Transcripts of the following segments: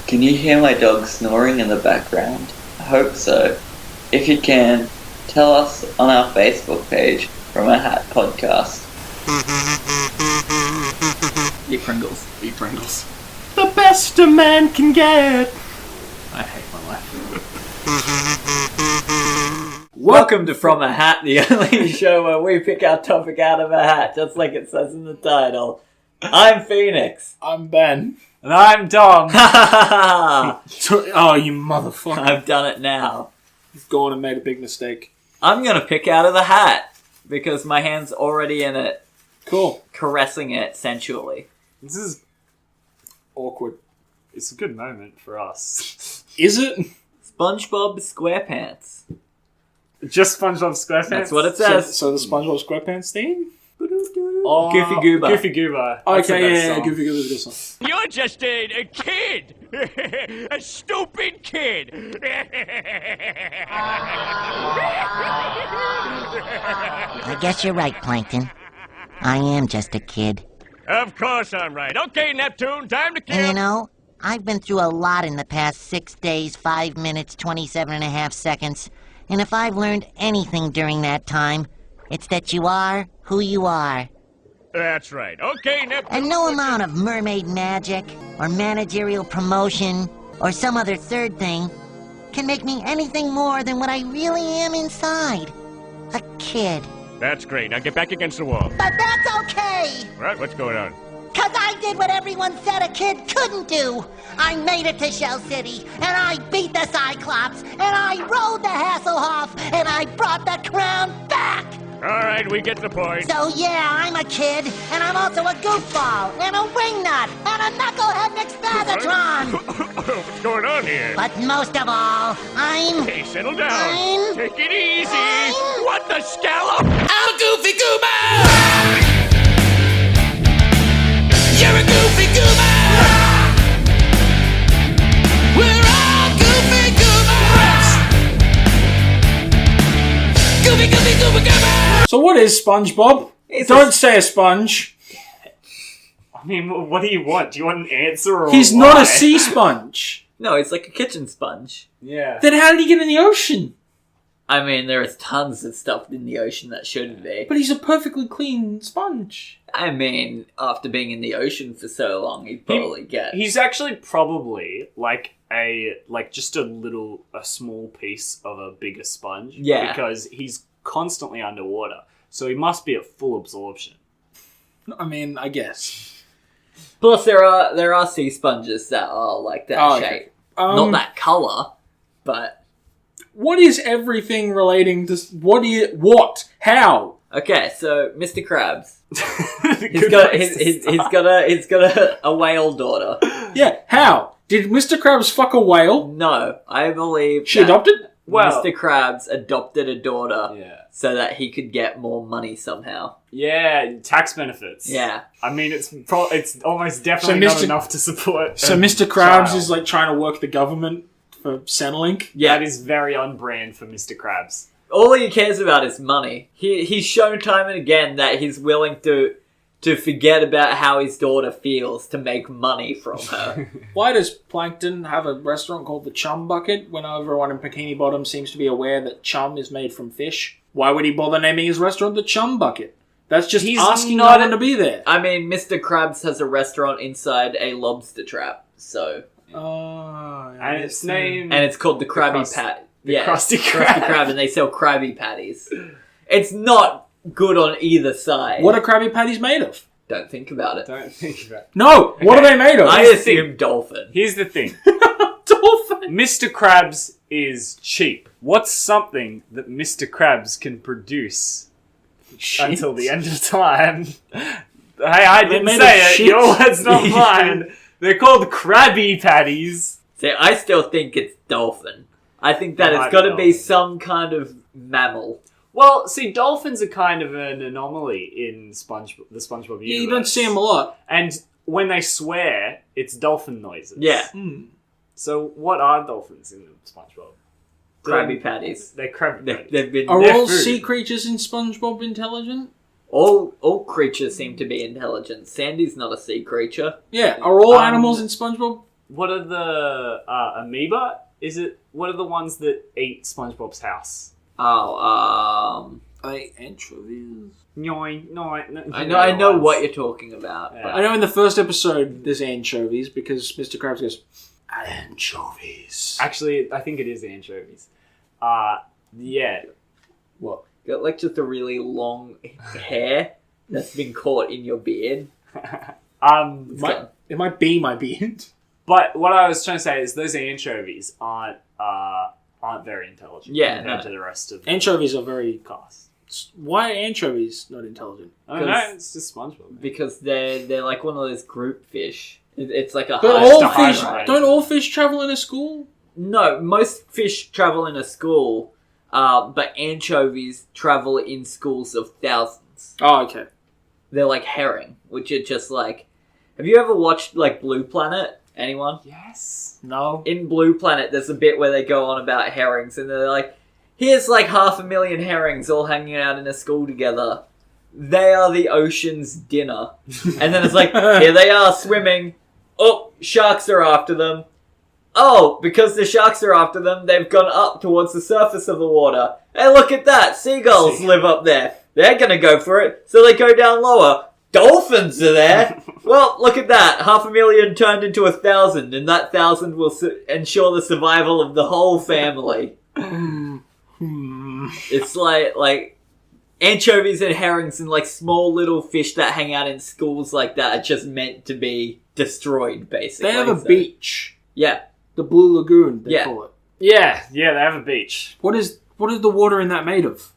Can you hear my dog snoring in the background? I hope so. If you can, tell us on our Facebook page, From a Hat Podcast. Eat Pringles. Eat Pringles. The best a man can get. I hate my life. Welcome to From a Hat, the only show where we pick our topic out of a hat, just like it says in the title. I'm Phoenix. I'm Ben. And I'm Dom. Oh, You motherfucker. I've done it now. You've gone and made a big mistake. I'm gonna pick out of the hat, because my hand's already in it, Cool. caressing it sensually. This is Awkward. it's a good moment for us. Is it? Spongebob Squarepants. Just SpongeBob SquarePants? That's what it says. So the SpongeBob SquarePants theme? Oh, Goofy Goober. Goofy Goober. That's the Okay, best yeah, song. Goofy Goober's a good song. You're just a kid! A stupid kid! I guess you're right, Plankton. I am just a kid. Of course I'm right. Okay, Neptune, time to kill. And you know, I've been through a lot in the past 6 days, 5 minutes, 27.5 seconds. And if I've learned anything during that time, it's that you are who you are. That's right. Okay, Neptune. And no amount of mermaid magic, or managerial promotion, or some other third thing can make me anything more than what I really am inside. A kid. That's great. Now get back against the wall. But that's okay! Right, what's going on? 'Cause I did what everyone said a kid couldn't do. I made it to Shell City, and I beat the Cyclops, and I rode the Hasselhoff, and I brought the crown back! All right, we get the point. So yeah, I'm a kid, and I'm also a goofball, and a wingnut, and a knucklehead McSpagatron! What's going on here? But most of all, I'm... Hey, settle down. I'm- Take it easy. I'm- What the scallop? I'm a goofy goober! You're a goofy goober! We're all goofy goobers! Goofy, goofy, goober, goober! So what is SpongeBob? Don't say a sponge. I mean, what do you want? Do you want an answer or He's why? not a sea sponge. No, it's like a kitchen sponge. Yeah. Then how did he get in the ocean? I mean, there is tons of stuff in the ocean that shouldn't be. But he's a perfectly clean sponge. I mean, after being in the ocean for so long, he'd probably get... He's actually probably just a small piece of a bigger sponge. Yeah. Because he's constantly underwater. So he must be at full absorption. I mean, I guess. Plus, there are sea sponges that are like that shape. Not that colour, but... What is everything relating to... What? How? Okay, so Mr. Krabs. He's Good got place to he's got a whale daughter. Yeah, how? Did Mr. Krabs fuck a whale? No, I believe She that adopted? Well- Mr. Krabs adopted a daughter Yeah. so that he could get more money somehow. Yeah, tax benefits. Yeah. I mean, it's almost definitely not enough to support. So a Mr. Krabs child. is like trying to work the government for Centrelink? Yeah. That is very on brand for Mr. Krabs. All he cares about is money. He's shown time and again that he's willing to forget about how his daughter feels to make money from her. Why does Plankton have a restaurant called the Chum Bucket when everyone in Bikini Bottom seems to be aware that chum is made from fish? Why would he bother naming his restaurant the Chum Bucket? That's just He's asking not no one to be there. I mean, Mr. Krabs has a restaurant inside a lobster trap, so... And its name... And it's called the Krabby Crust- Pat. the Yeah, Krusty Krusty Krab. Krab, and they sell Krabby Patties. It's not good on either side. What are Krabby Patties made of? Don't think about it. Don't think about it. No! What are they made of? I Here's the assume dolphin. Here's the thing. Dolphin! Mr. Krabs is cheap. What's something that Mr. Krabs can produce until the end of time? Hey, I didn't made say of it. shit. Your words, not mine. They're called Krabby Patties. See, I still think it's dolphin. I think that Might it's got to be be dolphin. some kind of mammal. Well, see, dolphins are kind of an anomaly in the SpongeBob universe. Yeah, you don't see them a lot. And when they swear, it's dolphin noises. Yeah, So what are dolphins in SpongeBob? Krabby Patties. They're Krabby Patties. They've been... Are They're all food. sea creatures in SpongeBob intelligent? All creatures seem to be intelligent. Sandy's not a sea creature. Yeah. Are all animals in SpongeBob what are the amoeba? What are the ones that eat SpongeBob's house? Oh, Are they anchovies? I know what you're talking about. Yeah. I know in the first episode there's anchovies because Mr. Krabs goes, anchovies. Actually, I think it is anchovies. Yeah. What? Got like just a really long hair that's been caught in your beard. It might be my beard. But what I was trying to say is those anchovies aren't very intelligent compared to the rest of the Anchovies are very... cast. Why are anchovies not intelligent? I don't know, it's just SpongeBob. Because they're like one of those group fish. It's like a But don't all fish travel in a school? No, most fish travel in a school, but anchovies travel in schools of thousands. Oh, okay. They're like herring, which are just like... Have you ever watched like Blue Planet? Anyone? Yes. No. In Blue Planet, there's a bit where they go on about herrings, and they're like, here's like 500,000 herrings all hanging out in a school together. They are the ocean's dinner. And then it's like, here they are swimming. Oh, sharks are after them. Oh, because the sharks are after them, they've gone up towards the surface of the water. Hey, look at that. Seagulls live up there. They're going to go for it. So they go down lower. Dolphins are there. Well, look at that. 500,000 turned into 1,000, and that 1,000 will ensure the survival of the whole family. It's like anchovies and herrings and like small little fish that hang out in schools like that are just meant to be destroyed, basically. They have a beach. Yeah. The Blue Lagoon, they call it. Yeah, they have a beach. What is the water in that made of?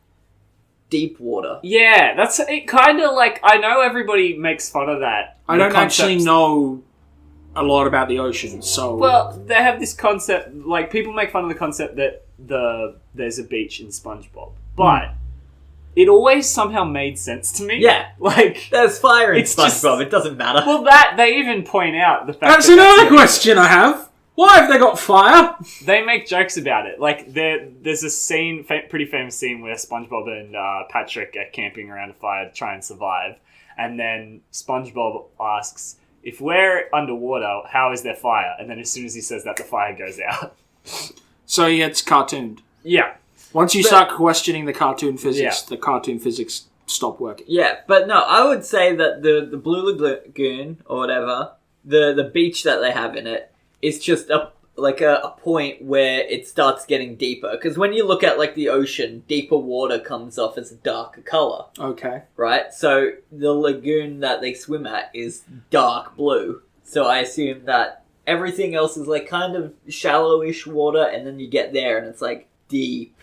Deep water. Yeah, that's it. Kind of like, I know everybody makes fun of that. I don't actually know a lot about the ocean, so... Well, they have this concept, like, people make fun of the concept that there's a beach in SpongeBob. But it always somehow made sense to me. Yeah. Like... There's fire in It's SpongeBob, just- it doesn't matter. Well, they even point out the fact That's that... another question I have. Why have they got fire? They make jokes about it. Like, there's a scene, pretty famous scene, where SpongeBob and Patrick are camping around a fire to try and survive. And then SpongeBob asks, if we're underwater, how is there fire? And then as soon as he says that, the fire goes out. So he gets cartooned. Yeah. Once you start questioning the cartoon physics, Yeah. the cartoon physics stop working. Yeah, but no, I would say that the Blue Lagoon, or whatever, the beach that they have in it, is just a point where it starts getting deeper. Because when you look at like the ocean, deeper water comes off as a darker colour. Okay. Right? So the lagoon that they swim at is dark blue. So I assume that everything else is like kind of shallowish water, and then you get there and it's like deep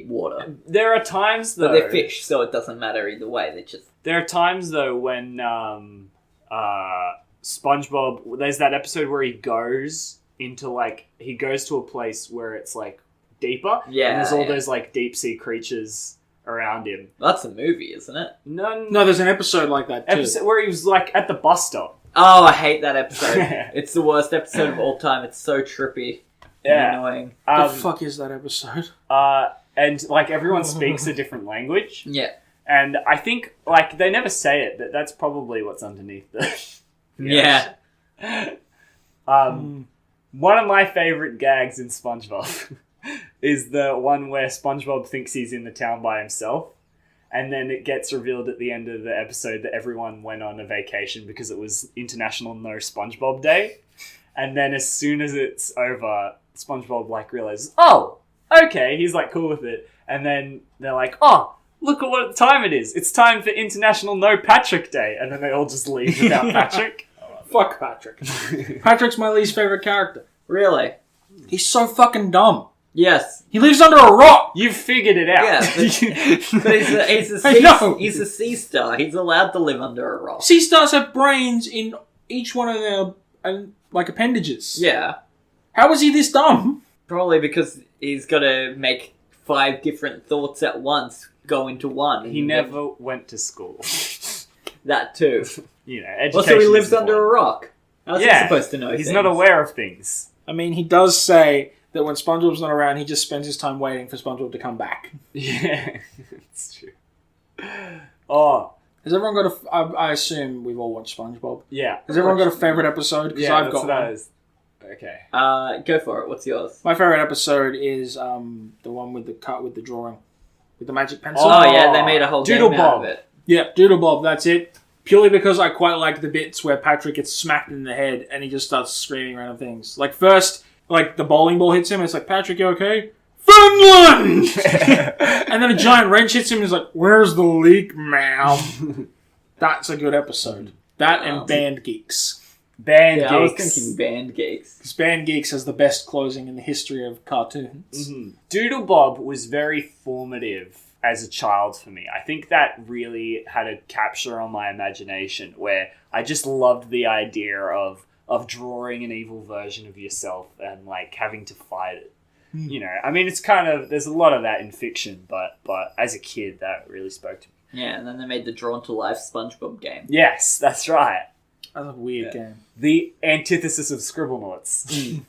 water. There are times, though... But they're fish, so it doesn't matter either way. They just... There are times, though, when SpongeBob... There's that episode where he goes into, like... He goes to a place where it's, like, deeper. Yeah, And there's all yeah. those, like, deep-sea creatures around him. That's a movie, isn't it? No, No, there's an episode like that, too. episode where he was, like, at the bus stop. Oh, I hate that episode. It's the worst episode of all time. It's so trippy and Yeah. annoying. The fuck is that episode? And, like, everyone speaks a different language. Yeah. And I think, like, they never say it, but that's probably what's underneath the... Yeah. One of my favourite gags in SpongeBob is the one where SpongeBob thinks he's in the town by himself, and then it gets revealed at the end of the episode that everyone went on a vacation because it was International No SpongeBob Day. And then as soon as it's over, SpongeBob, like, realizes, oh, okay, he's, like, cool with it. And then they're like, oh, look at what time it is. It's time for International No Patrick Day. And then they all just leave without Patrick. Fuck Patrick. Patrick's my least favourite character. Really? He's so fucking dumb. Yes. He lives under a rock! You've figured it out. Yeah, but I know. he's a sea star. He's allowed to live under a rock. Sea stars have brains in each one of their, like, appendages. Yeah. How is he this dumb? Probably because he's got to make 5 different thoughts at once go into one. He never went to school. That too. You know, education. Also, he lives is under a important. rock. How's he supposed to know He's things? not aware of things. I mean, he does say that when SpongeBob's not around, he just spends his time waiting for SpongeBob to come back. Yeah, it's true. Oh, Has everyone got a... I assume we've all watched SpongeBob. yeah. Has everyone got a favourite episode? Because Yeah, I've that's got what I one. was. Okay. Go for it. What's yours? My favorite episode is the one with the drawing, with the magic pencil. Oh yeah, they made a whole Doodle game out Bob. of it. Yeah, Doodle Bob. That's it. Purely because I quite like the bits where Patrick gets smacked in the head and he just starts screaming random things. Like first, like the bowling ball hits him. And it's like, Patrick, you okay? Finland! And then a giant wrench hits him and he's like, where's the leak, ma'am? That's a good episode. That and Band Geeks. Band Yeah, I was Geeks. thinking Band Geeks. Because Band Geeks has the best closing in the history of cartoons. Mm-hmm. Doodle Bob was very formative as a child for me. I think that really had a capture on my imagination where I just loved the idea of drawing an evil version of yourself and like having to fight it. You know, I mean, it's kind of, there's a lot of that in fiction, but as a kid, that really spoke to me. Yeah, and then they made the Drawn to Life SpongeBob game. Yes, that's right. That's a weird game. The antithesis of Scribblenauts.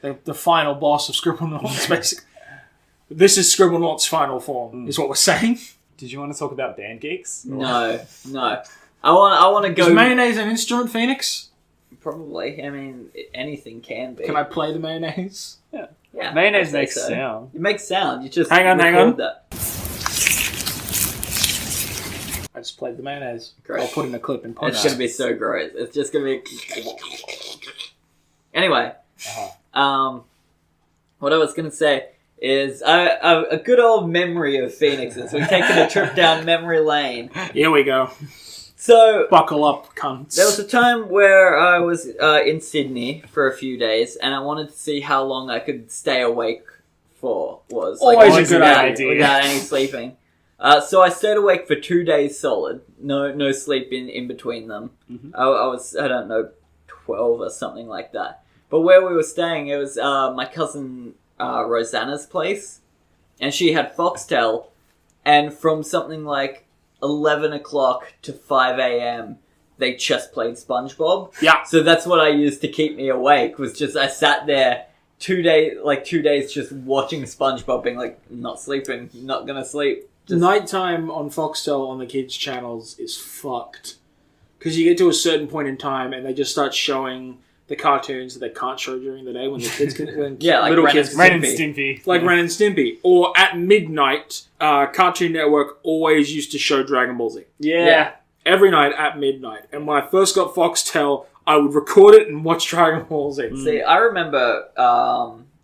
The final boss of Scribblenauts, basically. This is Scribblenauts' final form, is what we're saying. Did you want to talk about Band Geeks? No. I want to go. Is mayonnaise an instrument, Phoenix? Probably. I mean, anything can be. Can I play the mayonnaise? Yeah, Mayonnaise I'd say makes so. sound. It makes sound. You just Hang on. record that. I just played the mayonnaise. Great. I'll put in a clip and post. It's gonna be so gross. It's just gonna be. Anyway, what I was gonna say is a good old memory of Phoenix's. We've taken a trip down memory lane. Here we go. So Buckle up, cunts. there was a time where I was in Sydney for a few days, and I wanted to see how long I could stay awake for. Always a good idea. without any sleeping. So I stayed awake for 2 days solid. No sleep in between them. Mm-hmm. I was, I don't know, 12 or something like that. But where we were staying, it was my cousin Rosanna's place, and she had Foxtel, and from something like 11 o'clock to 5 a.m. they just played SpongeBob. Yeah. So that's what I used to keep me awake, was just I sat there 2 days just watching SpongeBob, being like, not sleeping, not gonna sleep. Just... Nighttime on Foxtel on the kids' channels is fucked. Because you get to a certain point in time and they just start showing the cartoons that they can't show during the day when the kids can, when Yeah, like little Ren kids and Ren and Stimpy. like Ren and Stimpy. Or at midnight, Cartoon Network always used to show Dragon Ball Z. Yeah. Every night at midnight. And when I first got Foxtel, I would record it and watch Dragon Ball Z. See, I remember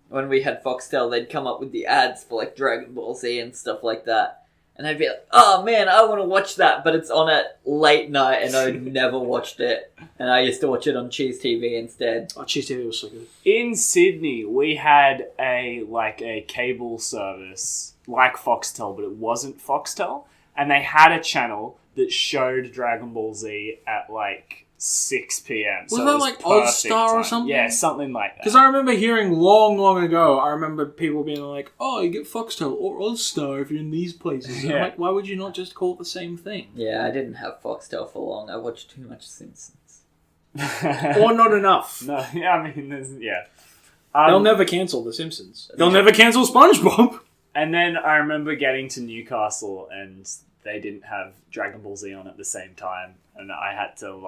when we had Foxtel, they'd come up with the ads for like Dragon Ball Z and stuff like that. And I'd be like, oh man, I want to watch that, but it's on at late night and I never watched it. And I used to watch it on Cheese TV instead. Oh, Cheese TV was so good. In Sydney, we had a cable service like Foxtel, but it wasn't Foxtel. And they had a channel that showed Dragon Ball Z at like 6 p.m. Was that like All-Star or something? Yeah, something like that. Because I remember hearing long ago, I remember people being like, oh, you get Foxtel or All-Star if you're in these places. And I'm like, why would you not just call it the same thing? Yeah, I didn't have Foxtel for long. I watched too much Simpsons. Or not enough. No, yeah, I mean, They'll never cancel The Simpsons. They'll never cancel SpongeBob. And then I remember getting to Newcastle and they didn't have Dragon Ball Z on at the same time. And I had to,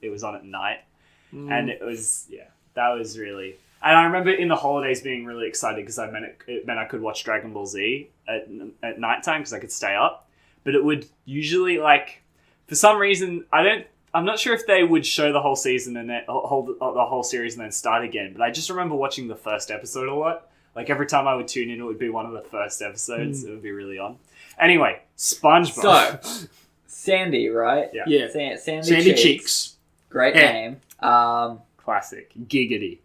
it was on at night. And it was, that was really... And I remember in the holidays being really excited because it meant I could watch Dragon Ball Z at nighttime because I could stay up. But it would usually, for some reason, I'm not sure if they would show the whole season and then hold the whole series and then start again. But I just remember watching the first episode a lot. Like every time I would tune in, it would be one of the first episodes. It would be really on. Anyway, SpongeBob. So, Sandy, right? Yeah. Sandy Cheeks. Great name. Classic. Giggity.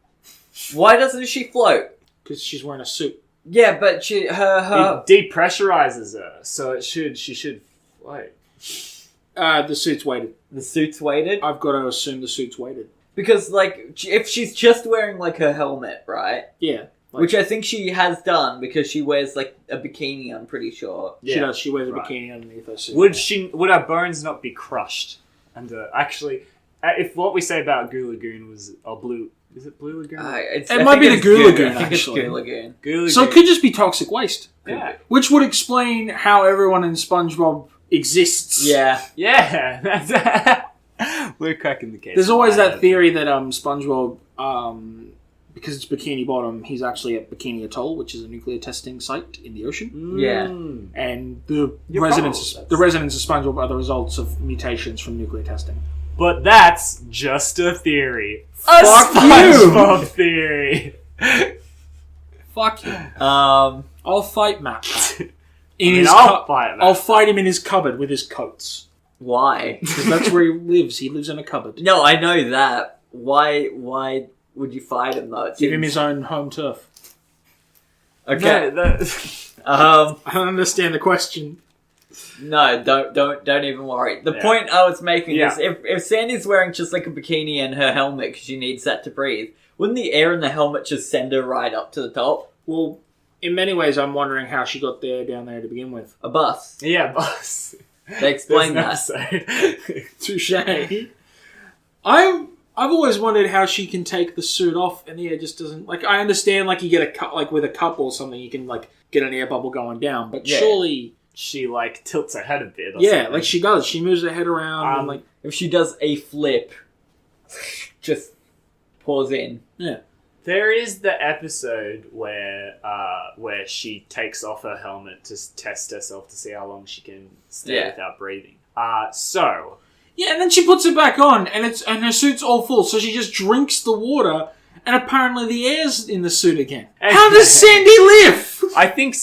Why doesn't she float? Because she's wearing a suit. Yeah, but her... It depressurizes her, so she should float. The suit's weighted. The suit's weighted? I've got to assume the suit's weighted. Because, if she's just wearing, her helmet, right? Yeah. Which I think she has done because she wears, a bikini, I'm pretty sure. She does. She wears a bikini underneath her suit. Would her bones not be crushed? And actually, if what we say about Goo Lagoon was Blue... Is it Blue Lagoon? It might be the Goo Lagoon, I think actually. it's Goo Lagoon. Goo Lagoon. So it could just be toxic waste. Yeah. Which would explain how everyone in SpongeBob exists. Yeah. Yeah. We're cracking the case. There's always that theory that SpongeBob because it's Bikini Bottom, he's actually at Bikini Atoll, which is a nuclear testing site in the ocean. Yeah. And the residents of SpongeBob are the results of mutations from nuclear testing. But that's just a theory. Fuck SpongeBob theory. Fuck you. I'll fight Matt. I'll fight him in his cupboard with his coats. Why? Because that's where he lives. He lives in a cupboard. No, I know that. Why would you fight him though? Give him his own home turf. Okay. No, I don't understand the question. No, don't even worry. The point I was making is if Sandy's wearing just like a bikini and her helmet because she needs that to breathe, wouldn't the air in the helmet just send her right up to the top? Well, in many ways, I'm wondering how she got down there to begin with. A bus. Yeah, bus. They explain that. Touche. I've always wondered how she can take the suit off and the air just doesn't... Like, I understand, like, you get a cup, like, with a cup or something, you can, like, get an air bubble going down, but surely... She, like, tilts her head a bit or something. Like she does. She moves her head around and, like... If she does a flip, just pours in. Yeah. There is the episode where she takes off her helmet to test herself to see how long she can stay without breathing. So... Yeah, and then she puts it back on, and her suit's all full, so she just drinks the water, and apparently the air's in the suit again. How does Sandy live? I think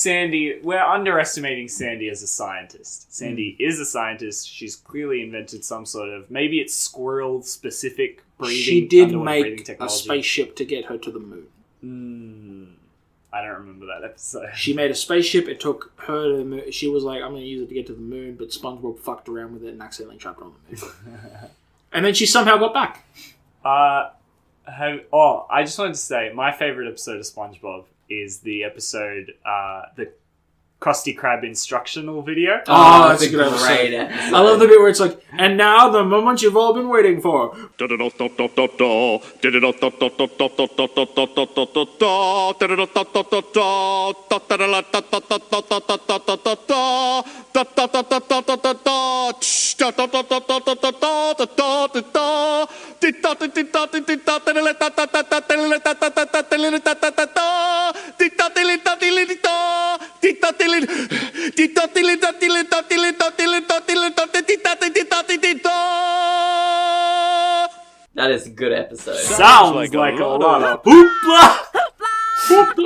we're underestimating Sandy as a scientist. Sandy is a scientist. She's clearly invented some sort of, maybe it's squirrel-specific breathing. She did make a spaceship to get her to the moon. I don't remember that episode. She made a spaceship, it took her to the moon. She was like, I'm going to use it to get to the moon, but SpongeBob fucked around with it and accidentally trapped her on the moon. And then she somehow got back. I just wanted to say, my favourite episode of SpongeBob is the episode, the Krusty Krab instructional video. Oh, that's a good episode. I love the bit where it's like, and now the moment you've all been waiting for. That is a good episode. Sounds like a lot of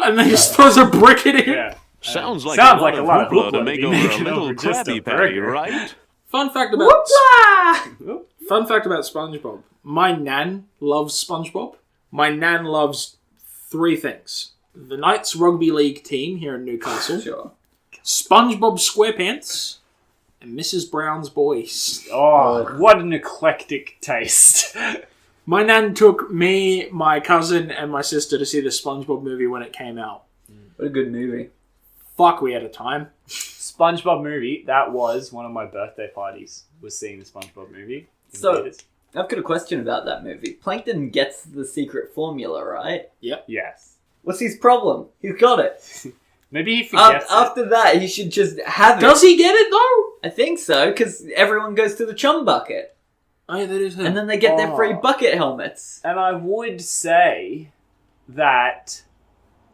and then he just throws a brick at him. Yeah. Sounds like a lot of hoopla to make over a little just Krabby a Patty, burger. right? Fun fact about SpongeBob. My nan loves SpongeBob. My nan loves 3 things. The Knights Rugby League team here in Newcastle. Sure. SpongeBob Squarepants. And Mrs. Brown's Boys. Oh, what an eclectic taste. My nan took me, my cousin, and my sister to see the SpongeBob movie when it came out. What a good movie. Fuck, we had a time. SpongeBob movie, that was one of my birthday parties, was seeing the SpongeBob movie. So, I've got a question about that movie. Plankton gets the secret formula, right? Yep. Yes. What's his problem? He's got it. Maybe he forgets After that, he should just have it. Does he get it, though? I think so, because everyone goes to the chum bucket. Oh, yeah, that is him. And then they get their free bucket helmets. And I would say that...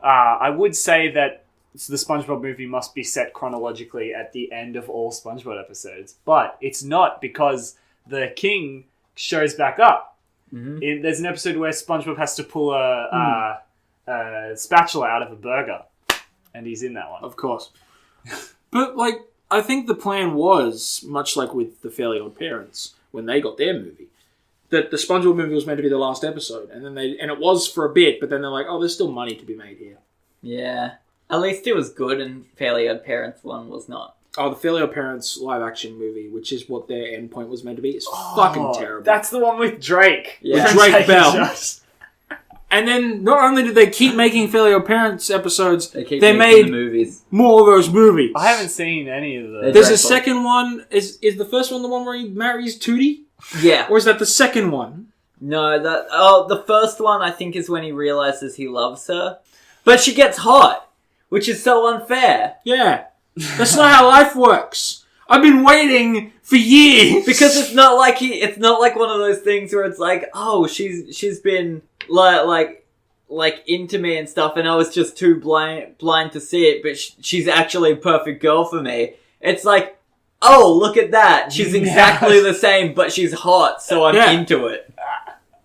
the SpongeBob movie must be set chronologically at the end of all SpongeBob episodes. But it's not, because the king shows back up. Mm-hmm. There's an episode where SpongeBob has to pull a spatula out of a burger. And he's in that one. Of course. But, like, I think the plan was, much like with the Fairly Odd Parents, when they got their movie, that the SpongeBob movie was meant to be the last episode. And it was for a bit, but then they're like, oh, there's still money to be made here. Yeah. At least it was good, and Fairly Odd Parents one was not. Oh, the Fairly Odd Parents live-action movie, which is what their endpoint was meant to be, is fucking terrible. That's the one with Drake. Yeah. With Drake Bell. And then, not only did they keep making Fairly Odd Parents episodes, they made the movies. more of those movies. I haven't seen any of those. There's a second one. Is the first one the one where he marries Tootie? Yeah. Or is that the second one? No, the first one I think is when he realizes he loves her. But she gets hot, which is so unfair. Yeah. That's not how life works. I've been waiting for years. Because it's not like one of those things where it's like, oh, she's been like into me and stuff, and I was just too blind to see it. But she's actually a perfect girl for me. It's like, oh, look at that. She's exactly the same, but she's hot, so I'm into it.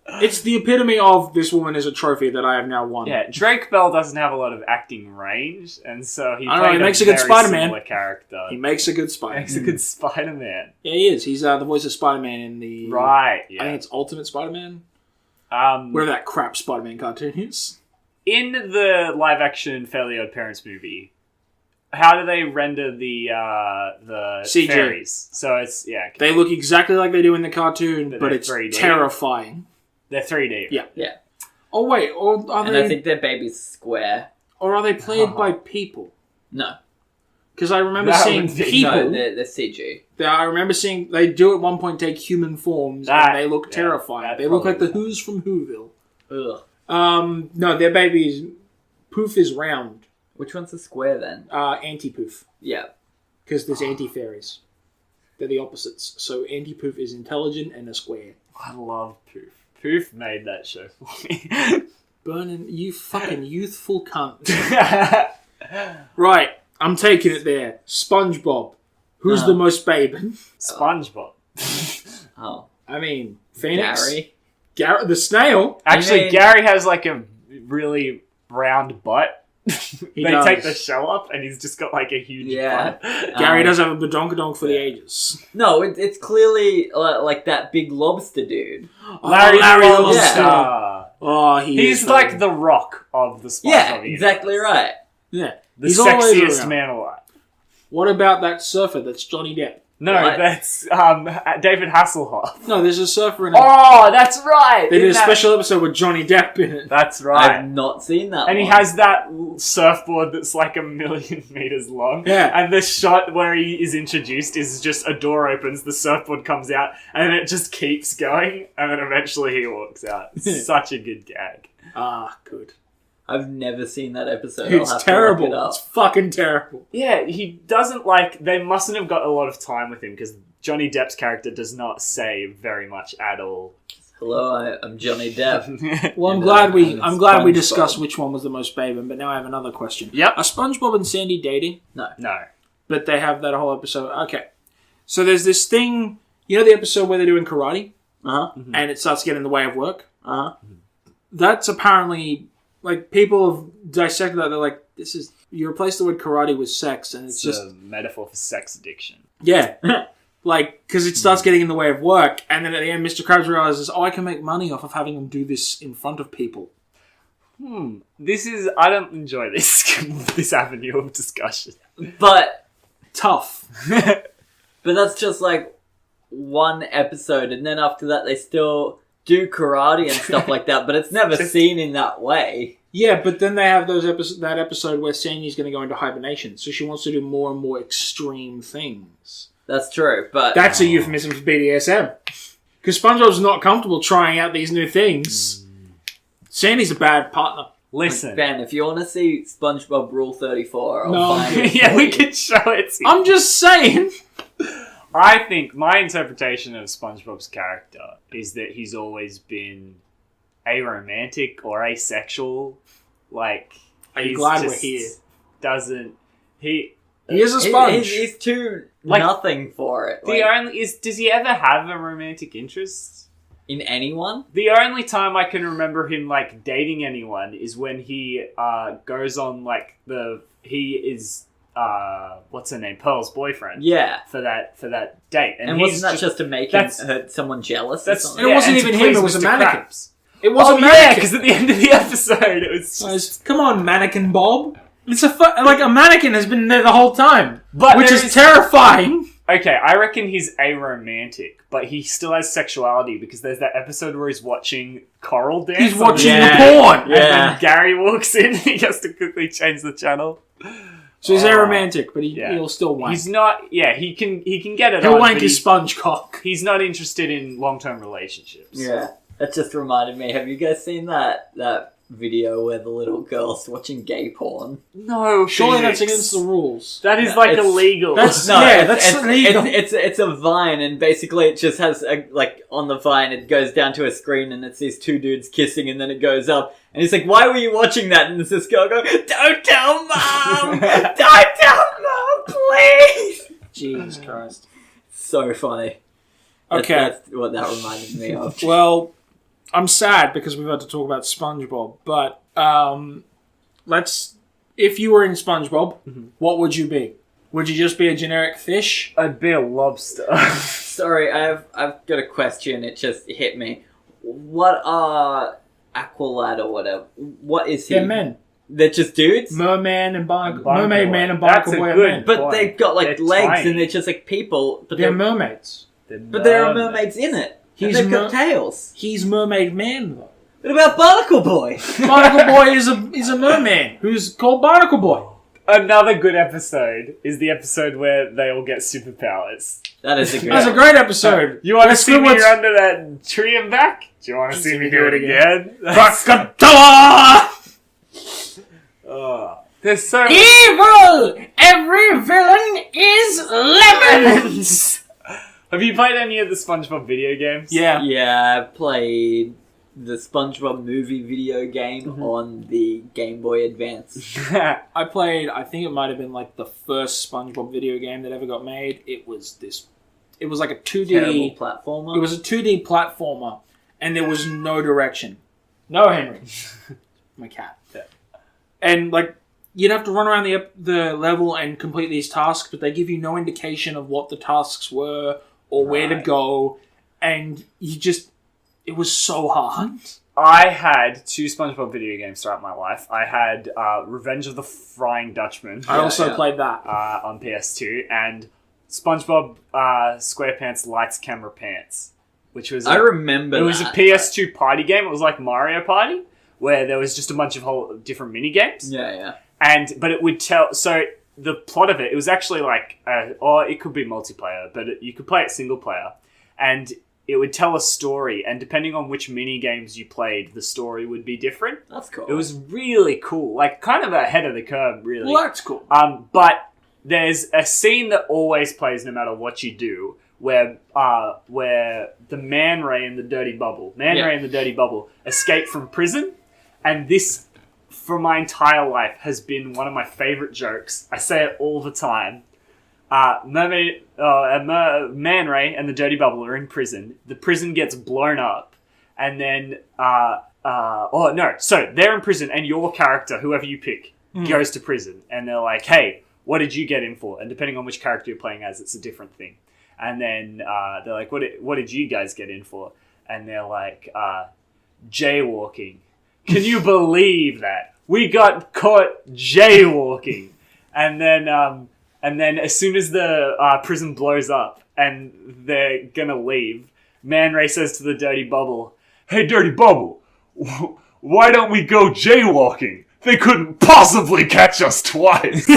It's the epitome of this woman is a trophy that I have now won. Yeah, Drake Bell doesn't have a lot of acting range, and so he makes a good very Spider-Man. similar character. He makes a good Spider-Man. Makes a good Spider-Man. Yeah, he is. He's the voice of Spider-Man in the... Right, yeah. I think it's Ultimate Spider-Man. Whatever that crap Spider-Man cartoon is. In the live-action Fairly Odd Parents movie, how do they render the CG. fairies? So it's, They look exactly like they do in the cartoon, but it's 3D. terrifying. They're 3D. Yeah. Yeah. Oh, wait. Or are And I think their baby's square. Or are they played by people? No. Because I remember That seeing would be- people... No, they're CG. I remember seeing... They do at one point take human forms, and they look terrifying. They look like the Who's from Whoville. Ugh. No, their baby's... Poof is round. Which one's the square then? Anti-Poof. Yeah. Because there's anti-fairies. They're the opposites. So anti-Poof is intelligent and a square. I love Poof. Poof made that show for me. Burnin', you fucking youthful cunt. Right, I'm taking it there. SpongeBob. Who's the most babe? SpongeBob. Oh. I mean, Phoenix. Gary. The snail. Actually, Gary has like a really round butt. They does. take the shell up and he's just got like a huge butt. Gary does have a badonkadonk for the ages. No, it's clearly like that big lobster dude. Larry Lobster. Lobster. Oh, He's like the Rock of the SpongeBob Yeah, universe. exactly right. Yeah. The He's always sexiest around. man alive. What about that surfer that's Johnny Depp? No, What? that's David Hasselhoff. No, there's a surfer in it. Oh, that's right. They did a In that- special episode with Johnny Depp in it. That's right. I've not seen that And he one. has that surfboard that's like 1,000,000 meters long. Yeah. And the shot where he is introduced is just a door opens, the surfboard comes out, and then it just keeps going, and then eventually he walks out. It's such a good gag. Ah, good. I've never seen that episode. It's I'll have terrible. To look it up. It's fucking terrible. Yeah, he doesn't like... They mustn't have got a lot of time with him, because Johnny Depp's character does not say very much at all. Hello, I'm Johnny Depp. Well, I'm And, glad we SpongeBob. discussed which one was the most babe, but now I have another question. Yep. Are SpongeBob and Sandy dating? No. But they have that whole episode. Okay. So there's this thing, you know the episode where they're doing karate? Uh-huh. And it starts getting in the way of work? Uh-huh. That's apparently, like, people have dissected that. They're like, you replace the word karate with sex, and it's just... a metaphor for sex addiction. Yeah. Like, because it starts getting in the way of work, and then at the end, Mr. Krabs realizes, I can make money off of having them do this in front of people. I don't enjoy this this avenue of discussion. But Tough. that's just like one episode, and then after that they still do karate and stuff like that, but it's never seen in that way. Yeah, but then they have that episode where Sandy's going to go into hibernation, so she wants to do more and more extreme things. That's true, but... That's a euphemism for BDSM. Because SpongeBob's not comfortable trying out these new things. Sandy's a bad partner. Listen. Ben, if you want to see SpongeBob Rule 34, I'll No. find it. Yeah, for we you. could show it to you. I'm just saying. I think my interpretation of SpongeBob's character is that he's always been aromantic or asexual. Like, Are you he's glad we're just here? He He is a sponge. He's too Like, nothing for it. does he ever have a romantic interest? In anyone? The only time I can remember him like dating anyone is when he goes on like he is what's her name, Pearl's boyfriend. Yeah. For that date, And he's wasn't that just to make him that's- hurt someone jealous or that's something? It wasn't and to even please him, it was a Mr. mannequin. Krabs. It was Oh a yeah, mannequin. because at the end of the episode, it was just... Come on, mannequin Bob. It's like a mannequin has been there the whole time, But which there is terrifying. Okay, I reckon he's aromantic, but he still has sexuality because there's that episode where he's watching Coral dance. He's on watching the- the Yeah. porn. And Yeah. then Gary walks in and he has to quickly change the channel. So he's Oh. aromantic, but Yeah. he'll still wank. He's not... Yeah, he can get it He'll on, wank but his sponge cock. he's not interested in long-term relationships. Yeah. That just reminded me. Have you guys seen that video where the little girl's watching gay porn. No, Surely Phoenix. that's against the rules. That is No, like it's- illegal. That's It's illegal. it's a Vine, and basically it just has on the Vine it goes down to a screen, and it's these two dudes kissing, and then it goes up, and he's like, "Why were you watching that?" And it's this girl going, "Don't tell mom, don't tell mom, please." Jesus Christ. So funny. Okay. That's what that reminded me of. Well, I'm sad because we've had to talk about SpongeBob, but if you were in SpongeBob, what would you be? Would you just be a generic fish? I'd be a lobster. Sorry, I've got a question. It just hit me. What are Aqualad or whatever? What is he? They're men. They're just dudes? Merman and Barnacle Mermaid Boy. Man and That's Barnacle a Boy are good- men. But Boy, they've got like they're legs tiny. and they're just like people. But They're mermaids. but there are mermaids in it. And He's they've got tails. He's Mermaid Man, though. What about Barnacle Boy? Barnacle Boy is a merman who's called Barnacle Boy. Another good episode is the episode where they all get superpowers. That is a good. That's a great episode. You want to Where see me Squidward's- under that tree and back? Do you want to see me do it again? Krakatoa! There's so Evil! Every villain is lemons! Have you played any of the SpongeBob video games? Yeah. Yeah, I played the SpongeBob movie video game on the Game Boy Advance. I played, I think it might have been like the first SpongeBob video game that ever got made. It was like a 2D... Terrible platformer. It was a 2D platformer, and there was no direction. No, Henry. My cat. And, like, you'd have to run around the level and complete these tasks, but they give you no indication of what the tasks were or where to go, and you just... It was so hard. I had 2 SpongeBob video games throughout my life. I had Revenge of the Frying Dutchman I also played that. on PS2, and SpongeBob SquarePants Lights Camera Pants, which was I remember it was a that. PS2 party game. It was like Mario Party, where there was just a bunch of whole different mini games. Yeah. But it would tell. So the plot of it was actually like, or it could be multiplayer, but you could play it single player, and it would tell a story. And depending on which mini games you played, the story would be different. That's cool. It was really cool, like kind of ahead of the curve, really. Well, that's cool. But there's a scene that always plays no matter what you do, where the Man Ray and the Dirty Bubble, Ray and the Dirty Bubble, escape from prison, and this, for my entire life, has been one of my favorite jokes. I say it all the time. Man Ray and the Dirty Bubble are in prison. The prison gets blown up, and then so they're in prison, and your character, whoever you pick, goes to prison, and they're like, "Hey, what did you get in for?" And depending on which character you're playing as, it's a different thing. And then they're like, "What did you guys get in for?" And they're like, "Jaywalking." Can you believe that? We got caught jaywalking. And then as soon as the prison blows up and they're gonna leave, Man Ray says to the Dirty Bubble, "Hey, Dirty Bubble, why don't we go jaywalking? They couldn't possibly catch us twice."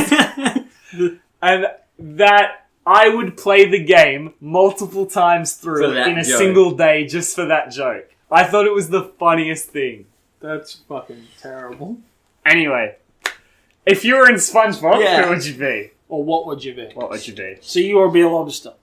And that, I would play the game multiple times through For that in a joke. single day just for that joke. I thought it was the funniest thing. That's fucking terrible. Anyway, if you were in SpongeBob, Yeah. who would you be? Or what would you be? What would you be? So you would be a lobster.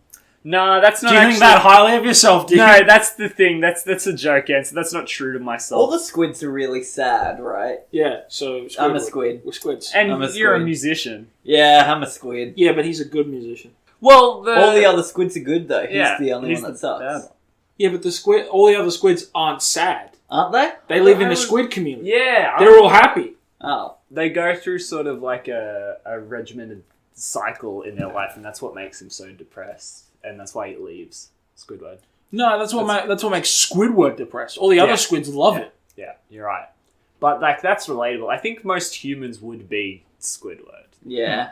No, that's not Do you actually... think that highly of yourself, do you? No, that's the thing. That's a joke answer. That's not true to myself. All the squids are really sad, right? Yeah, so Squidward. I'm a squid. We're squids. and I'm a you're a squid. musician. Yeah, I'm a squid. Yeah, but he's a good musician. Well, All the other squids are good though. He's Yeah, the only he's one that the sucks. bad one. Yeah, but all the other squids aren't sad. Aren't they? They live in I the was- squid community. Yeah, They're all happy. Oh. they go through sort of like a regimented cycle in their life, and that's what makes him so depressed, and that's why he leaves Squidward. No, that's what makes Squidward depressed. All the other Yeah. squids love it. Yeah, you're right. But like that's relatable. I think most humans would be Squidward. Yeah.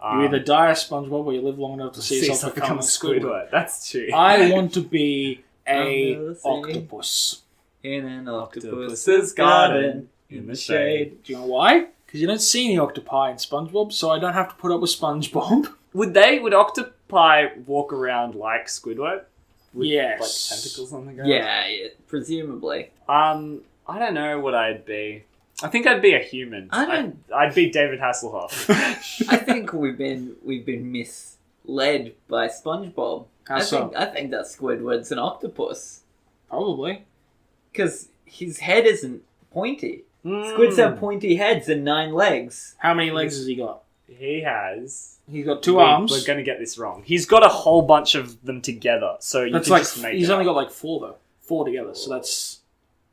You either die a SpongeBob or you live long enough to see yourself become a Squidward. That's true. I want to be a Under the sea. octopus. In an Octopus's octopus's garden, garden, in in the the shade. Do you know why? Because you don't see any octopi in SpongeBob, so I don't have to put up with SpongeBob. Would octopi walk around like Squidward? With, Yes. like tentacles on the ground? Yeah, presumably. I don't know what I'd be. I think I'd be a human. I'd be David Hasselhoff. I think we've been misled by SpongeBob. I think that Squidward's an octopus. Probably. Because his head isn't pointy. Squids have pointy heads and 9 legs. How many legs has he got? He has. He's got 2 arms. We're going to get this wrong. He's got a whole bunch of them together. So you That's can like just make he's it only up. got like 4 though. 4 together, so that's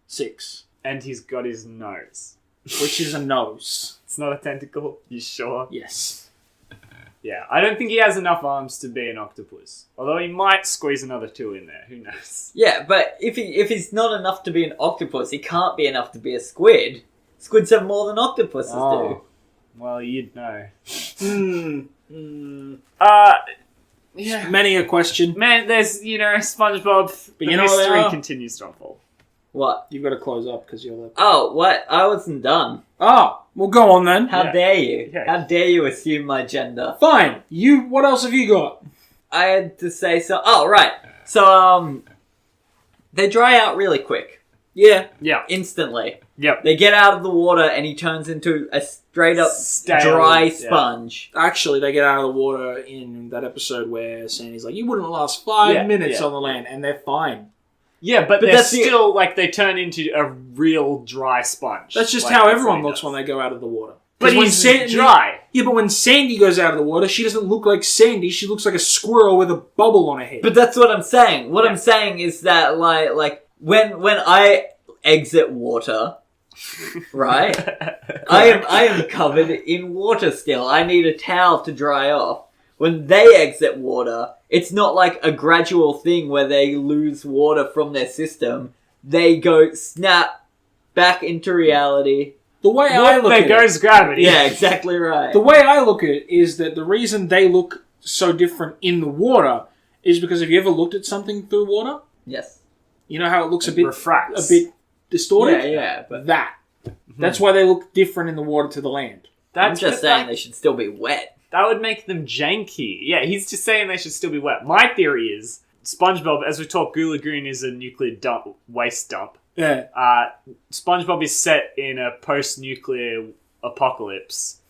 6. And he's got his nose. Which is a nose. It's not a tentacle. You sure? Yes. Yeah, I don't think he has enough arms to be an octopus. Although he might squeeze another 2 in there. Who knows? Yeah, but if he's not enough to be an octopus, he can't be enough to be a squid. Squids have more than octopuses do. Well, you'd know. Yeah. Many a question. Man, there's, SpongeBob. But the you know what they mystery are? continues to unfold. What? You've got to close up because you're the... Oh, what? I wasn't done. Oh, well go on then. How dare you? Yeah. How dare you assume my gender? Fine. What else have you got? I had to say so. Oh, right. So, they dry out really quick. Yeah. Yeah. Instantly. Yep. They get out of the water and he turns into a straight up Stale, dry yeah. sponge. Actually, they get out of the water in that episode where Sandy's like, you wouldn't last 5 minutes on the land, and they're fine. Yeah, but they're that's still, they turn into a real dry sponge. That's just Like, how that's everyone what he looks does. when they go out of the water. But when he's Sandy- dry. Yeah, but when Sandy goes out of the water, she doesn't look like Sandy. She looks like a squirrel with a bubble on her head. But that's what I'm saying. What I'm saying is that, like when I exit water, right? I am covered in water still. I need a towel to dry off. When they exit water, it's not like a gradual thing where they lose water from their system. They go snap back into reality. The way I look There at goes it, gravity. Yeah, exactly right. the way I look at it is that the reason they look so different in the water is because have you ever looked at something through water? Yes. You know how it looks It a bit refracts. distorted? Yeah, but That. That's why they look different in the water to the land. I'm just saying they should still be wet. That would make them janky. Yeah, he's just saying they should still be wet. My theory is SpongeBob, as we talk, Goo Lagoon is a nuclear waste dump. Yeah. SpongeBob is set in a post-nuclear apocalypse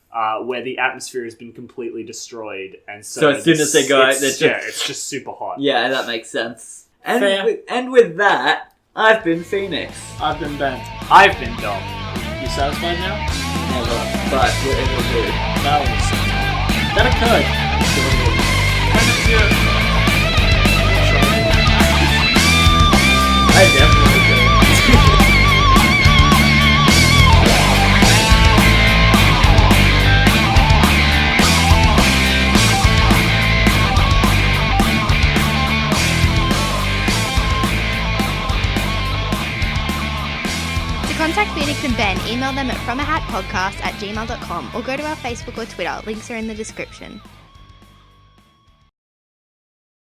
where the atmosphere has been completely destroyed, and so as soon as they go out, it's just super hot. Yeah, that makes sense. And Fair. with that, I've been Phoenix. I've been banned. I've been dumb. You satisfied now? Never, but whatever do. That occurred. I definitely do. To contact Phoenix and Ben, email them at fromahatpodcast@gmail.com or go to our Facebook or Twitter. Links are in the description.